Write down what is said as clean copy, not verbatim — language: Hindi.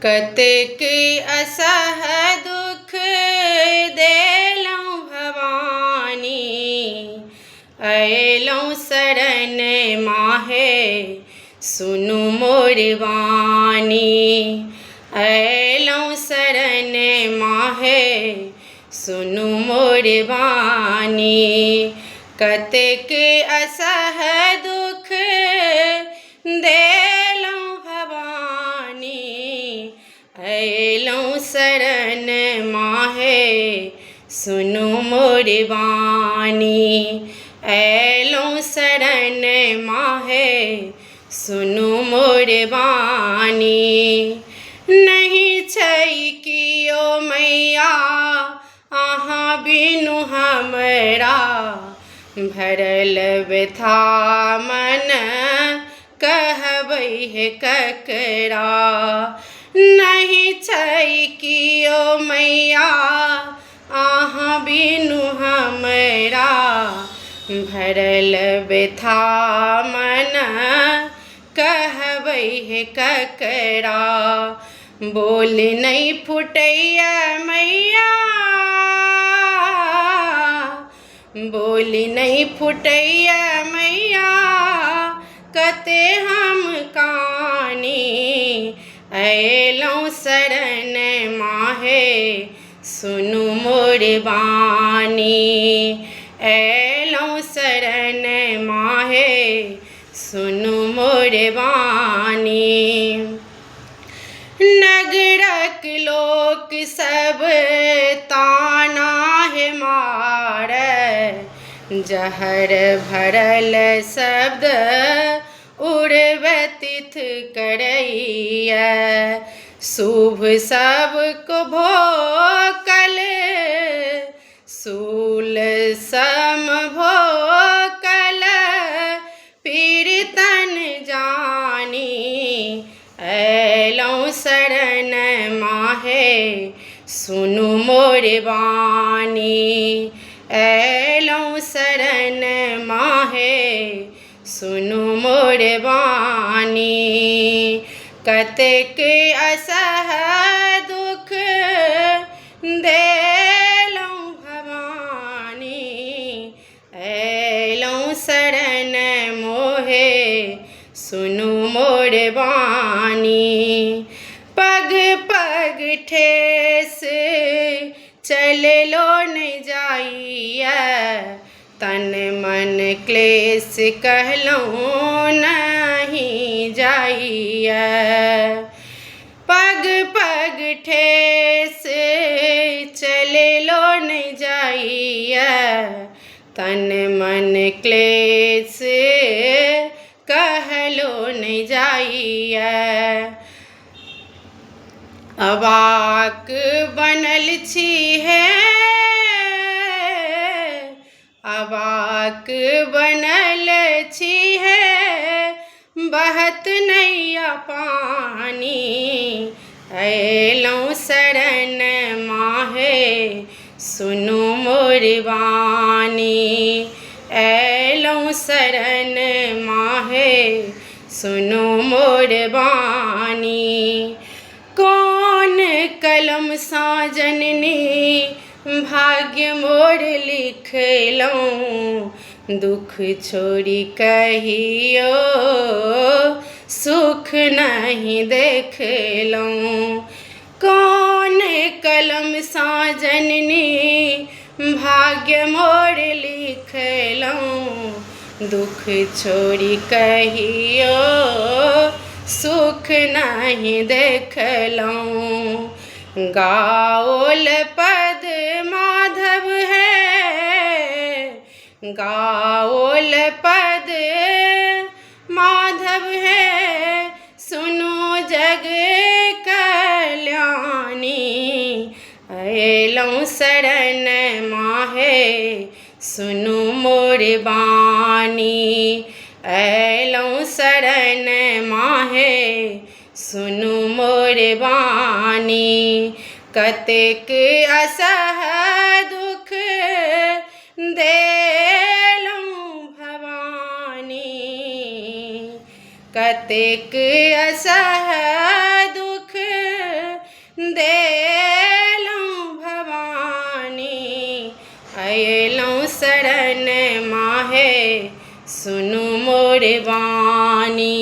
कतेक असह दुख देलहुँ भवानी, अयलहुँ शरण माहे सुनु मोर वाणी। अयलहुँ शरण माहे सुनु मोर वाणी। कतेक असह दुख देलहुँ भवानी, अयलहुँ शरण माहे सुनु मोर वाणी। अयलहुँ शरण माहे सुनु मोर वाणी। नहीं छै कियो मैया अहाँ बिनु हमरा, भरल व्यथा मन कहबै हे ककरा। नहीं छै कियो मैया अहाँ बिनु हमरा, भरल व्यथा मन कहबै हे ककरा। बोल नहीं फुटैया मैया, बोल नहीं फुटैया मैया, कते हम कानी। अयलहुँ शरण माहे सुनु मोर वाणी। अयलहुँ शरण माहे सुनु मोर वाणी। नगरक लोक सब ताना है मारै, जहर भरल शब्द उड़बतिथ करैया। शुभ सबको भोकल शूल सम भोकल, पीड़ितन जानी। अयलहुँ शरण माहे सुनु मोर वाणी। अयलहुँ शरण माहे सुनु मोर वाणी। कतेक असह दुख देलहुँ भवानी, अयलहुँ शरण मोहे सुनु मोर वाणी। पग पग ठेस चललो नहीं जाइया, तन मन क्लेश कहलहुँ नहीं जाइया। पग पग ठेस चललो नहीं जाइया, तन मन क्लेश कहलो नहीं जाइया। अवाक बनल छी है, अवाक बनल छी है, बहत नैया पानी। अयलहुँ शरण माहे सुनु मोर वाणी। अयलहुँ शरण माहे सुनु मोर वाणी। कौन कलम सा जननी भाग्य मोर लिखलहुँ, दुख छोड़ी कहियो सुख नहीं देखलहुँ। कौन कलम सा जननी भाग्य मोर लिखलहुँ, दुख छोड़ी कहियो सुख नहीं देखलहुँ। गाओल पद माधव है, गाओल पद माधव है, सुनो जग कल्याणी। अयलहुँ शरण माहे सुनु मोर वाणी। अयलहुँ शरण माहे सुनु मोर वाणी। कतेक असह दुख देलहुँ भवानी, कतेक असह दुख अयलौं शरण माहे सुनु मोर बानी।